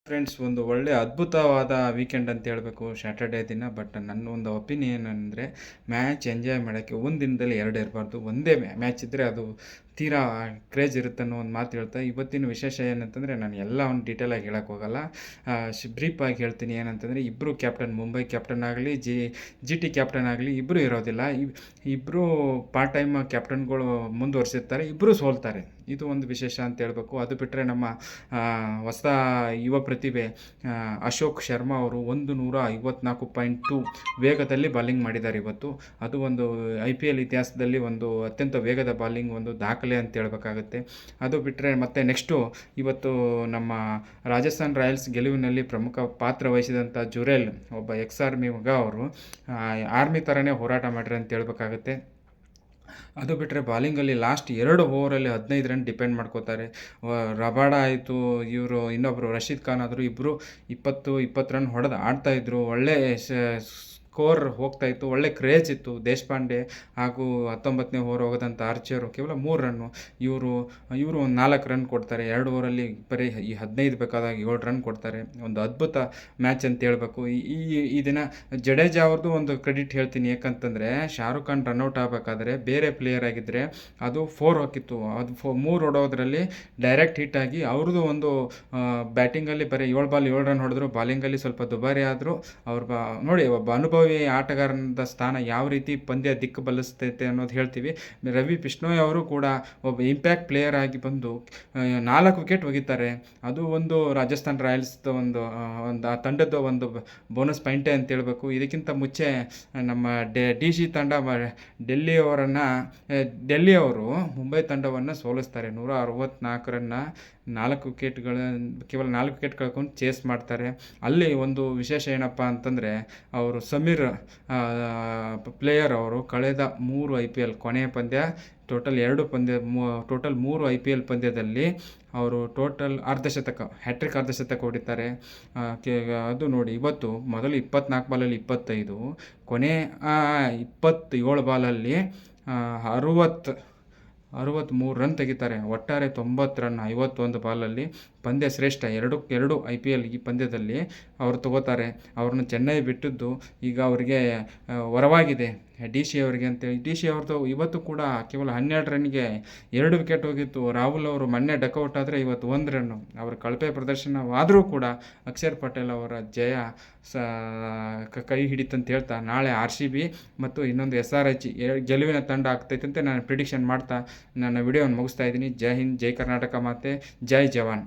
Friends, ಒಂದು ಒಳ್ಳೆ ಅದ್ಭುತವಾದ ವೀಕೆಂಡ್ ಅಂತ ಹೇಳಬೇಕು ಸ್ಯಾಟರ್ಡೇ ದಿನ. ಬಟ್ ನನ್ನ ಒಂದು ಒಪಿನಿಯನ್ ಅಂದರೆ, ಮ್ಯಾಚ್ ಎಂಜಾಯ್ ಮಾಡೋಕ್ಕೆ ಒಂದು ದಿನದಲ್ಲಿ ಎರಡು ಇರಬಾರ್ದು. ಒಂದೇ ಮ್ಯಾಚ್ ಇದ್ದರೆ ಅದು ತೀರಾ ಕ್ರೇಜ್ ಇರುತ್ತೆ ಅನ್ನೋ ಒಂದು ಮಾತು ಹೇಳ್ತಾ, ಇವತ್ತಿನ ವಿಶೇಷ ಏನಂತಂದರೆ, ನಾನು ಎಲ್ಲ ಒಂದು ಡೀಟೇಲಾಗಿ ಹೇಳೋಕ್ಕೆ ಹೋಗಲ್ಲ. ಬ್ರೀಫಾಗಿ ಹೇಳ್ತೀನಿ. ಏನಂತಂದರೆ, ಇಬ್ಬರು ಕ್ಯಾಪ್ಟನ್, ಮುಂಬೈ ಕ್ಯಾಪ್ಟನ್ ಆಗಲಿ ಜಿ ಟಿ ಕ್ಯಾಪ್ಟನ್ ಆಗಲಿ, ಇಬ್ಬರು ಇರೋದಿಲ್ಲ. ಇಬ್ಬರು ಪಾರ್ಟ್ ಟೈಮ್ ಕ್ಯಾಪ್ಟನ್ಗಳು ಮುಂದುವರಿಸಿರ್ತಾರೆ, ಇಬ್ಬರು ಸೋಲ್ತಾರೆ. ಇದು ಒಂದು ವಿಶೇಷ ಅಂತ ಹೇಳಬೇಕು. ಅದು ಬಿಟ್ಟರೆ ನಮ್ಮ ಹೊಸ ಯುವ ಪ್ರತಿಭೆ ಅಶೋಕ್ ಶರ್ಮಾ ಅವರು 154.2 ವೇಗದಲ್ಲಿ ಬಾಲಿಂಗ್ ಮಾಡಿದ್ದಾರೆ ಇವತ್ತು. ಅದು ಒಂದು IPL ಇತಿಹಾಸದಲ್ಲಿ ಒಂದು ಅತ್ಯಂತ ವೇಗದ ಬಾಲಿಂಗ್, ಒಂದು ದಾಖಲೆ ಅಂತ ಹೇಳ್ಬೇಕಾಗುತ್ತೆ. ಅದು ಬಿಟ್ಟರೆ ಮತ್ತೆ ನೆಕ್ಸ್ಟು ಇವತ್ತು ನಮ್ಮ ರಾಜಸ್ಥಾನ್ ರಾಯಲ್ಸ್ ಗೆಲುವಿನಲ್ಲಿ ಪ್ರಮುಖ ಪಾತ್ರ ವಹಿಸಿದಂಥ ಜುರೇಲ್, ಒಬ್ಬ ಆರ್ಮಿ ಮಗ, ಅವರು ಆರ್ಮಿ ಥರನೇ ಹೋರಾಟ ಮಾಡಿರಿ ಅಂತ ಹೇಳ್ಬೇಕಾಗುತ್ತೆ. ಅದು ಬಿಟ್ಟರೆ ಬಾಲಿಂಗಲ್ಲಿ ಲಾಸ್ಟ್ 2 ಓವರಲ್ಲಿ 15 ರನ್ ಡಿಪೆಂಡ್ ಮಾಡ್ಕೋತಾರೆ. ರಬಾಡ ಆಯಿತು, ಇವರು ಇನ್ನೊಬ್ಬರು ರಶೀದ್ ಖಾನ್ ಆದರು, ಇಬ್ಬರು 20 ರನ್ ಹೊಡೆದು ಆಡ್ತಾಯಿದ್ರು. ಒಳ್ಳೆ ಸ್ಕೋರ್ ಹೋಗ್ತಾಯಿತ್ತು, ಒಳ್ಳೆ ಕ್ರೇಜ್ ಇತ್ತು. ದೇಶಪಾಂಡೆ ಹಾಗೂ 19ನೇ ಓವರ್ ಹೋಗೋದಂಥ ಆರ್ಚರು ಕೇವಲ 3 ರನ್ನು, ಇವರು ಒಂದು 4 ರನ್ ಕೊಡ್ತಾರೆ. 2 ಓವರಲ್ಲಿ ಬರೀ 15 ಬೇಕಾದಾಗ 7 ರನ್ ಕೊಡ್ತಾರೆ. ಒಂದು ಅದ್ಭುತ ಮ್ಯಾಚ್ ಅಂತ ಹೇಳ್ಬೇಕು. ಈ ದಿನ ಜಡೇಜಾ ಅವ್ರದ್ದು ಒಂದು ಕ್ರೆಡಿಟ್ ಹೇಳ್ತೀನಿ. ಯಾಕಂತಂದರೆ, ಶಾರುಖ್ ಖಾನ್ ರನ್ಔಟ್ ಆಗಬೇಕಾದ್ರೆ ಬೇರೆ ಪ್ಲೇಯರ್ ಆಗಿದ್ದರೆ ಅದು 4 ಹೋಗಿತ್ತು. ಅದು 3 ಹೊಡೋದ್ರಲ್ಲಿ ಡೈರೆಕ್ಟ್ ಹಿಟ್ ಆಗಿ ಅವ್ರದ್ದು ಒಂದು ಬ್ಯಾಟಿಂಗಲ್ಲಿ ಬರೀ 7 ಬಾಲ್ 7 ರನ್ ಹೊಡೆದ್ರು. ಬಾಲಿಂಗಲ್ಲಿ ಸ್ವಲ್ಪ ದುಬಾರಿ ಆದರೂ ನೋಡಿ, ಒಬ್ಬ ಅನುಭವಿ ಆಟಗಾರನ ಸ್ಥಾನ ಯಾವ ರೀತಿ ಪಂದ್ಯ ದಿಕ್ಕು ಬಲಿಸ್ತೈತೆ ಅನ್ನೋದು ಹೇಳ್ತೀವಿ. ರವಿ ಬಿಷ್ಣೋಯ್ ಅವರು ಕೂಡ ಒಬ್ಬ ಇಂಪ್ಯಾಕ್ಟ್ ಪ್ಲೇಯರ್ ಆಗಿ ಬಂದು 4 ವಿಕೆಟ್ ಒಗಿತಾರೆ. ಅದು ಒಂದು ರಾಜಸ್ಥಾನ್ ರಾಯಲ್ಸ್ ಒಂದು ಆ ತಂಡದ ಒಂದು ಬೋನಸ್ ಪಾಯಿಂಟೇ ಅಂತ ಹೇಳ್ಬೇಕು. ಇದಕ್ಕಿಂತ ಮುಂಚೆ ನಮ್ಮ ಡಿ ತಂಡ ಡೆಲ್ಲಿ ಅವರು ಮುಂಬೈ ತಂಡವನ್ನು ಸೋಲಿಸ್ತಾರೆ. 164 ರನ್ನ, 4 ವಿಕೆಟ್ಗಳ ಕೇವಲ 4 ವಿಕೆಟ್ ಕಳ್ಕೊಂಡು ಚೇಸ್ ಮಾಡ್ತಾರೆ. ಅಲ್ಲಿ ಒಂದು ವಿಶೇಷ ಏನಪ್ಪ ಅಂತಂದರೆ, ಅವರು ಸಮೀರ್ ಪ್ಲೇಯರ್ ಅವರು ಕಳೆದ 3 IPL ಕೊನೆಯ ಪಂದ್ಯ, ಟೋಟಲ್ 2 ಪಂದ್ಯ, ಟೋಟಲ್ 3 IPL ಪಂದ್ಯದಲ್ಲಿ ಅವರು ಟೋಟಲ್ ಹ್ಯಾಟ್ರಿಕ್ ಅರ್ಧಶತಕ ಹೊಡಿತಾರೆ. ಅದು ನೋಡಿ, ಇವತ್ತು ಮೊದಲು 24 ಬಾಲಲ್ಲಿ 25, ಕೊನೆ 27 ಬಾಲಲ್ಲಿ 63 ರನ್ ತೆಗಿತಾರೆ. ಒಟ್ಟಾರೆ 90 ರನ್ 51 ಬಾಲಲ್ಲಿ. ಪಂದ್ಯ ಶ್ರೇಷ್ಠ 2 IPL ಈ ಪಂದ್ಯದಲ್ಲಿ ಅವರು ತಗೋತಾರೆ. ಅವ್ರನ್ನ ಚೆನ್ನೈ ಬಿಟ್ಟಿದ್ದು ಈಗ ಅವರಿಗೆ ವರವಾಗಿದೆ, DC ಅವರಿಗೆ ಅಂತೇಳಿ. DC ಅವ್ರದ್ದು ಇವತ್ತು ಕೂಡ ಕೇವಲ 12 ರನ್ಗೆ 2 ವಿಕೆಟ್ ಹೋಗಿತ್ತು. ರಾಹುಲ್ ಅವರು ಮೊನ್ನೆ ಡಕೌಟ್ ಆದರೆ ಇವತ್ತು 1 ರನ್ನು. ಅವರ ಕಳಪೆ ಪ್ರದರ್ಶನವಾದರೂ ಕೂಡ ಅಕ್ಷರ್ ಪಟೇಲ್ ಅವರ ಜಯ ಕೈ ಹಿಡಿತಂತ ಹೇಳ್ತಾ, ನಾಳೆ RCB ಮತ್ತು ಇನ್ನೊಂದು SRH ಗೆಲುವಿನ ತಂಡ ಆಗ್ತೈತೆ ಅಂತ ನಾನು ಪ್ರಿಡಿಕ್ಷನ್ ಮಾಡ್ತಾ ನನ್ನ ವಿಡಿಯೋವನ್ನು ಮುಗಿಸ್ತಾ ಇದ್ದೀನಿ. ಜೈ ಹಿಂದ್, ಜೈ ಕರ್ನಾಟಕ ಮಾತೆ, ಜೈ ಜವಾನ್.